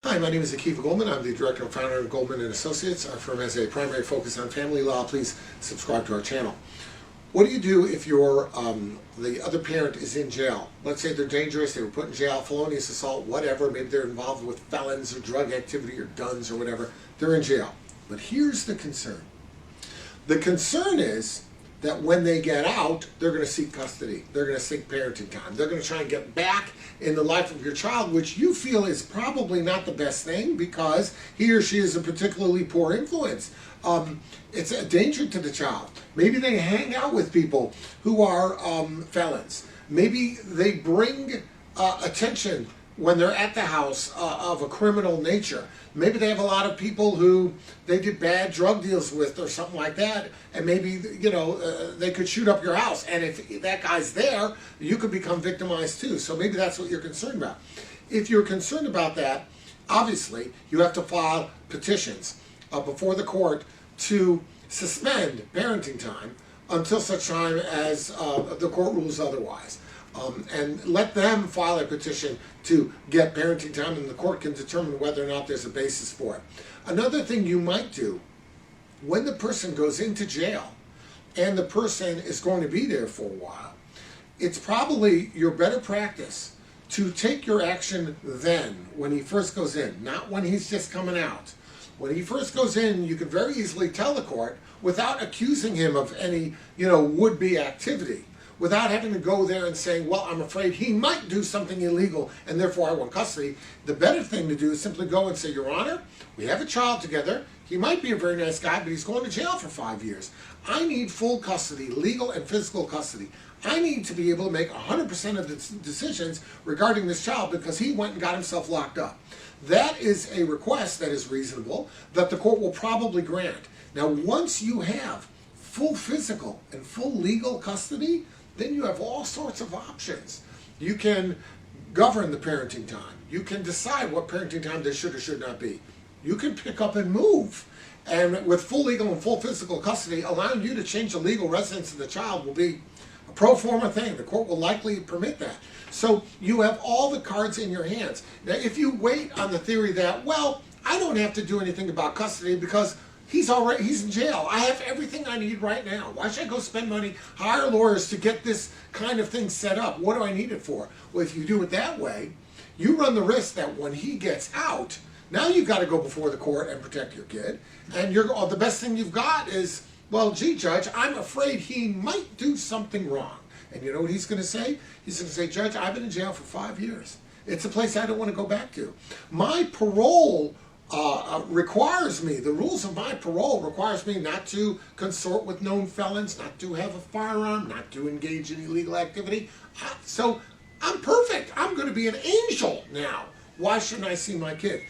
Hi, my name is Goldman. I'm the director and founder of Goldman and Associates. Our firm has a primary focus on family law. Please subscribe to our channel. What do you do if the other parent is in jail? Let's say they're dangerous, they were put in jail, felonious assault, whatever. Maybe they're involved with felons or drug activity or guns or whatever. They're in jail. But here's the concern. The concern is that when they get out, they're going to seek custody. They're going to seek parenting time. They're going to try and get back in the life of your child, which you feel is probably not the best thing because he or she is a particularly poor influence. It's a danger to the child. Maybe they hang out with people who are felons. Maybe they bring attention when they're at the house of a criminal nature. Maybe they have a lot of people who they did bad drug deals with or something like that, and maybe they could shoot up your house, and if that guy's there, you could become victimized too. So maybe that's what you're concerned about. If you're concerned about that, obviously you have to file petitions before the court to suspend parenting time until such time as the court rules otherwise. And let them file a petition to get parenting time, and the court can determine whether or not there's a basis for it. Another thing you might do, when the person goes into jail and the person is going to be there for a while, it's probably your better practice to take your action then, when he first goes in, not when he's just coming out. When he first goes in, you can very easily tell the court, without accusing him of any, would-be activity, without having to go there and saying, well, I'm afraid he might do something illegal and therefore I want custody. The better thing to do is simply go and say, Your Honor, we have a child together. He might be a very nice guy, but he's going to jail for 5 years. I need full custody, legal and physical custody. I need to be able to make 100% of the decisions regarding this child because he went and got himself locked up. That is a request that is reasonable that the court will probably grant. Now, once you have full physical and full legal custody, then you have all sorts of options. You can govern the parenting time. You can decide what parenting time there should or should not be. You can pick up and move. And with full legal and full physical custody, allowing you to change the legal residence of the child will be a pro forma thing. The court will likely permit that. So you have all the cards in your hands. Now, if you wait on the theory that, well, I don't have to do anything about custody because he's in jail. I have everything I need right now. Why should I go spend money, hire lawyers to get this kind of thing set up? What do I need it for? Well, if you do it that way, you run the risk that when he gets out, now you've got to go before the court and protect your kid. And the best thing you've got is, well, gee, Judge, I'm afraid he might do something wrong. And you know what he's going to say? He's going to say, Judge, I've been in jail for 5 years. It's a place I don't want to go back to. My parole requires me, the rules of my parole requires me not to consort with known felons, not to have a firearm, not to engage in illegal activity. So I'm perfect. I'm going to be an angel now. Why shouldn't I see my kid?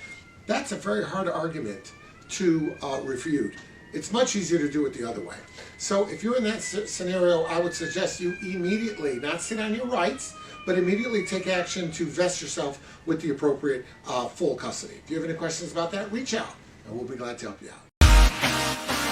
That's a very hard argument to refute. It's much easier to do it the other way. So if you're in that scenario, I would suggest you immediately, not sit on your rights, but immediately take action to vest yourself with the appropriate full custody. If you have any questions about that, reach out, and we'll be glad to help you out.